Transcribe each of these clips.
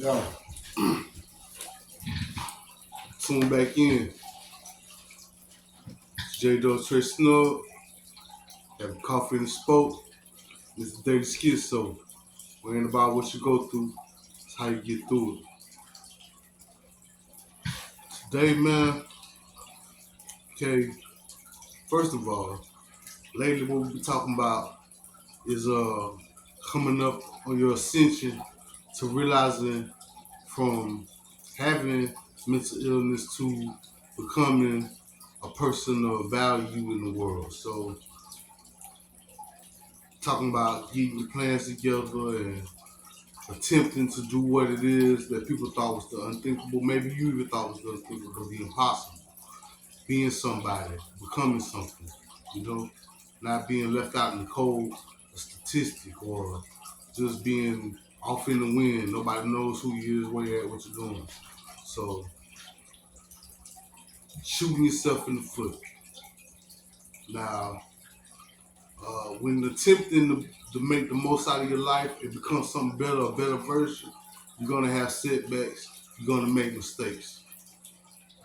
Yeah. Tune back in. It's J Dog Trey Snug. Have coffee and spoke. This is Daily Skitzo. We ain't about what you go through. It's how you get through it. Today, man, okay, first of all, lately what we be talking about is coming up on your ascension to realizing from having mental illness to becoming a person of value in the world. So talking about getting your plans together and attempting to do what it is that people thought was the unthinkable. Maybe you even thought was the unthinkable, the impossible. Being somebody, becoming something, you know, not being left out in the cold, a statistic, or just being off in the wind. Nobody knows who you is, where you're at, what you're doing. So, shooting yourself in the foot. Now, when attempting to make the most out of your life and become something better, a better version, you're going to have setbacks. You're going to make mistakes.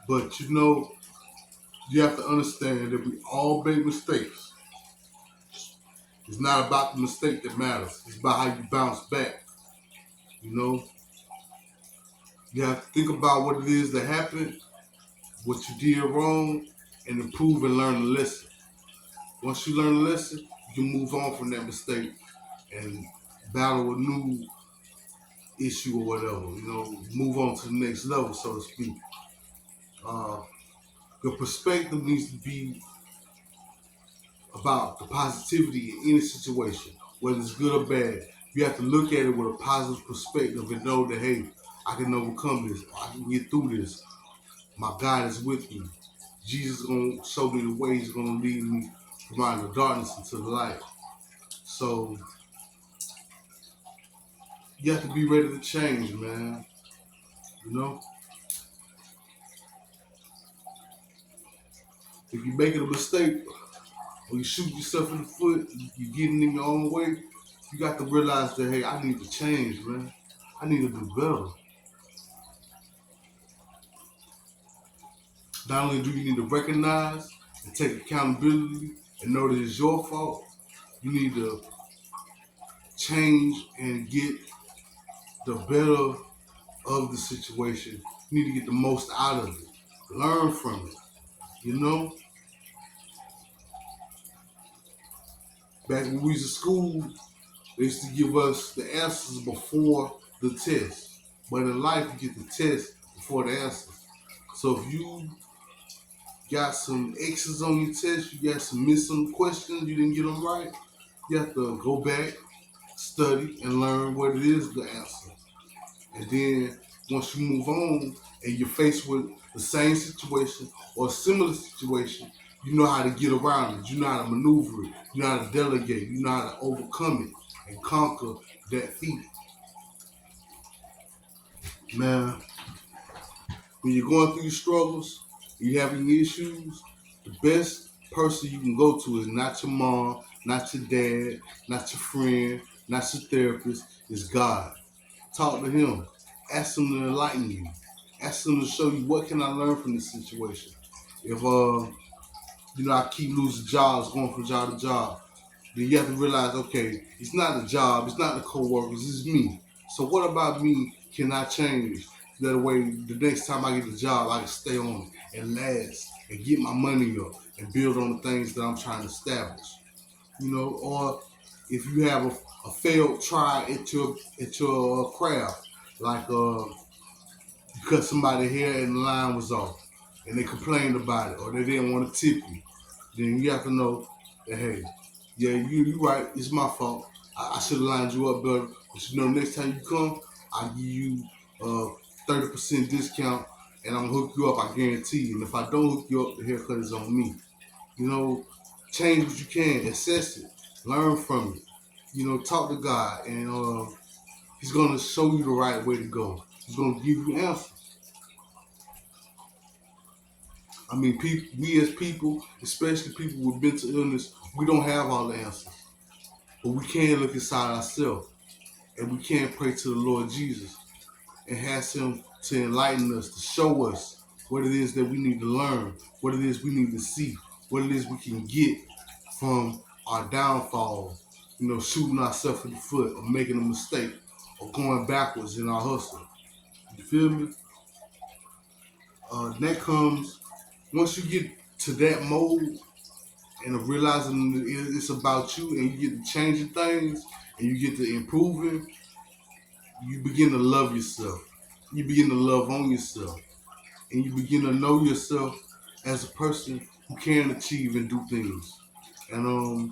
But you have to understand that we all make mistakes. It's not about the mistake that matters. It's about how you bounce back. You know, you have to think about what it is that happened, what you did wrong, and improve and learn the lesson. Once you learn the lesson, you can move on from that mistake and battle a new issue or whatever. Move on to the next level, so to speak. Uh, your perspective needs to be about the positivity in any situation, whether it's good or bad. You have to look at it with a positive perspective and know that, hey, I can overcome this. I can get through this. My God is with me. Jesus is going to show me the way. He's going to lead me from out of the darkness into the light. So you have to be ready to change, man. You know? If you're making a mistake or you shoot yourself in the foot, you're getting in your own way, you got to realize that, hey, I need to change, man. I need to do better. Not only do you need to recognize and take accountability and know that it's your fault, you need to change and get the better of the situation. You need to get the most out of it. Learn from it. You know? Back when we was in school, they used to give us the answers before the test. But in life, you get the test before the answers. So if you got some X's on your test, you got some missing questions, you didn't get them right, you have to go back, study, and learn what it is the answer. And then once you move on and you're faced with the same situation or a similar situation, you know how to get around it. You know how to maneuver it. You know how to delegate. You know how to overcome it and conquer that feat. Man, when you're going through your struggles, you're having issues, the best person you can go to is not your mom, not your dad, not your friend, not your therapist, it's God. Talk to him. Ask him to enlighten you. Ask him to show you what can I learn from this situation. If I keep losing jobs, going from job to job, then you have to realize, okay, it's not the job, it's not the co-workers, it's me. So what about me can I change? That way, the next time I get the job, I can stay on it and last and get my money up and build on the things that I'm trying to establish. Or if you have a failed try at your craft, like you cut somebody hair and the line was off, and they complained about it, or they didn't want to tip you, then you have to know that, hey, yeah, you right, it's my fault. I should have lined you up better. But next time you come, I'll give you 30% discount, and I'm gonna hook you up. I guarantee you. And if I don't hook you up, the haircut is on me. Change what you can, assess it, learn from it. Talk to God, and He's gonna show you the right way to go. He's gonna give you answers. I mean, we as people, especially people with mental illness, we don't have all the answers, but we can look inside ourselves, and we can pray to the Lord Jesus and has him to enlighten us, to show us what it is that we need to learn, what it is we need to see, what it is we can get from our downfall, shooting ourselves in the foot or making a mistake or going backwards in our hustle. You feel me? That comes once you get to that mode and realizing it's about you and you get to changing things and you get to improving, you begin to love yourself. You begin to love on yourself. And you begin to know yourself as a person who can achieve and do things. And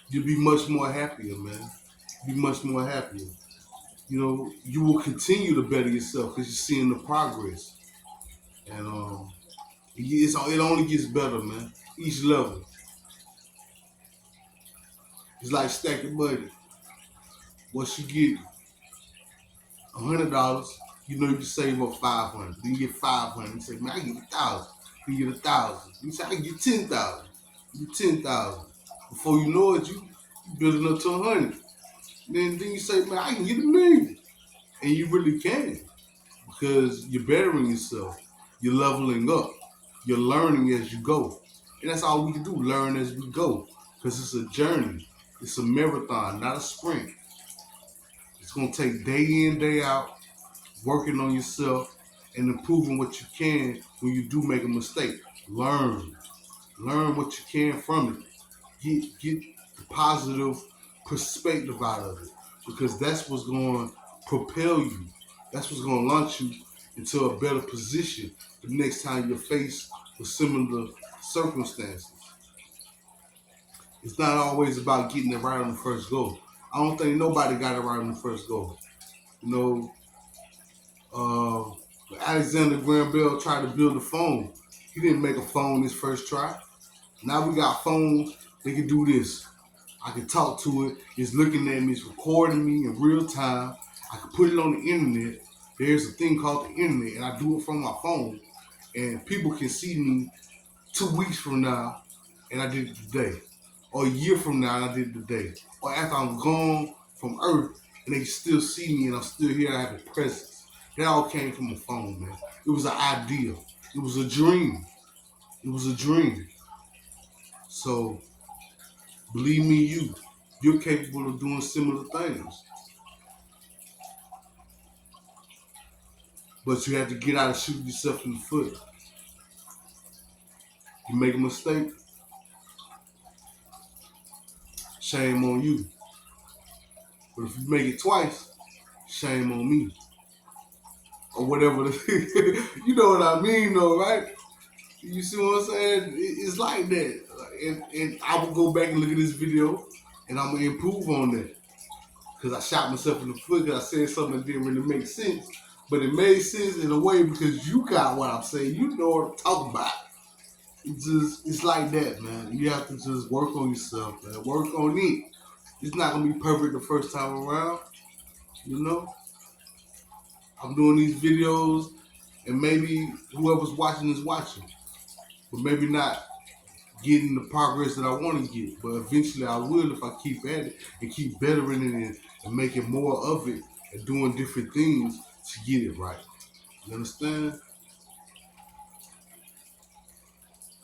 you'll be much more happier, man. Be much more happier. You will continue to better yourself because you're seeing the progress. And it only gets better, man. Each level. It's like stacking money. Once you get $100, you can save up 500. Then you get 500. You say, man, I get 1,000. Then you get 1,000. You say, I can get 10,000. You get 10,000. Before you know it, you building up to 100. Then you say, man, I can get 1,000,000. And you really can because you're bettering yourself. You're leveling up. You're learning as you go. And that's all we can do, learn as we go. Because it's a journey. It's a marathon, not a sprint. It's going to take day in, day out, working on yourself and improving what you can when you do make a mistake. Learn what you can from it. Get the positive perspective out of it because that's what's going to propel you. That's what's going to launch you into a better position the next time you're faced with similar circumstances. It's not always about getting it right on the first go. I don't think nobody got it right on the first go. You know, Alexander Graham Bell tried to build a phone. He didn't make a phone his first try. Now we got phones that can do this. I can talk to it. It's looking at me. It's recording me in real time. I can put it on the internet. There's a thing called the internet, and I do it from my phone. And people can see me 2 weeks from now, and I did it today. Or a year from now, and I did it today. Or after I'm gone from Earth, and they can still see me, and I'm still here. I have a presence. That all came from a phone, man. It was an idea. It was a dream. It was a dream. So, believe me, you're capable of doing similar things. But you have to get out and shoot yourself in the foot. You make a mistake, shame on you. But if you make it twice, shame on me. Or whatever. You know what I mean, though, right? You see what I'm saying? It's like that. And I will go back and look at this video, and I'm going to improve on that. Because I shot myself in the foot because I said something that didn't really make sense. But it made sense in a way because you got what I'm saying. You know what I'm talking about. It's like that, man. You have to just work on yourself, man. Work on it. It's not going to be perfect the first time around, you know? I'm doing these videos, and maybe whoever's watching is watching. But maybe not getting the progress that I want to get. But eventually I will if I keep at it and keep bettering it and making more of it and doing different things to get it right. You understand?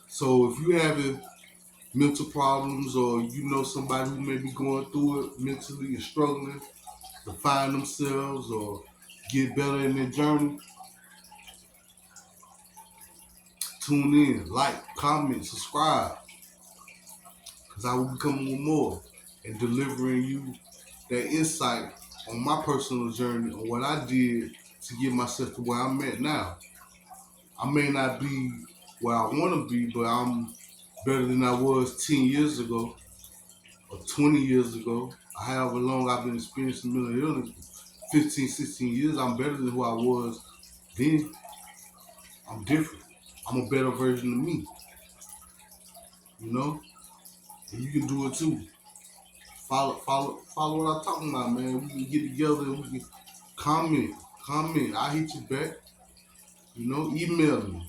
So if you having mental problems or you know somebody who may be going through it mentally and struggling to find themselves or get better in their journey, tune in, like, comment, subscribe. Because I will be coming with more and delivering you that insight on my personal journey on what I did to get myself to where I'm at now. I may not be where I want to be, but I'm better than I was 10 years ago or 20 years ago. However long I've been experiencing mental illness, 15, 16 years, I'm better than who I was then. I'm different. I'm a better version of me, you know? And you can do it too. Follow what I'm talking about, man. We can get together and we can comment. I hit you back. You know, email me.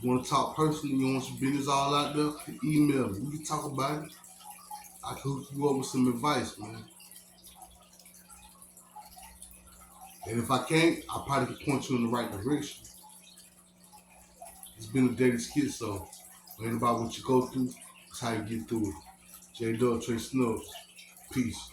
You want to talk personally, you want some business all out there, email me. We can talk about it. I can hook you up with some advice, man. And if I can't, I probably can point you in the right direction. It's been a Daily Skitzo. It ain't about what you go through, it's how you get through it. J Dub, Trey Snubs. Peace.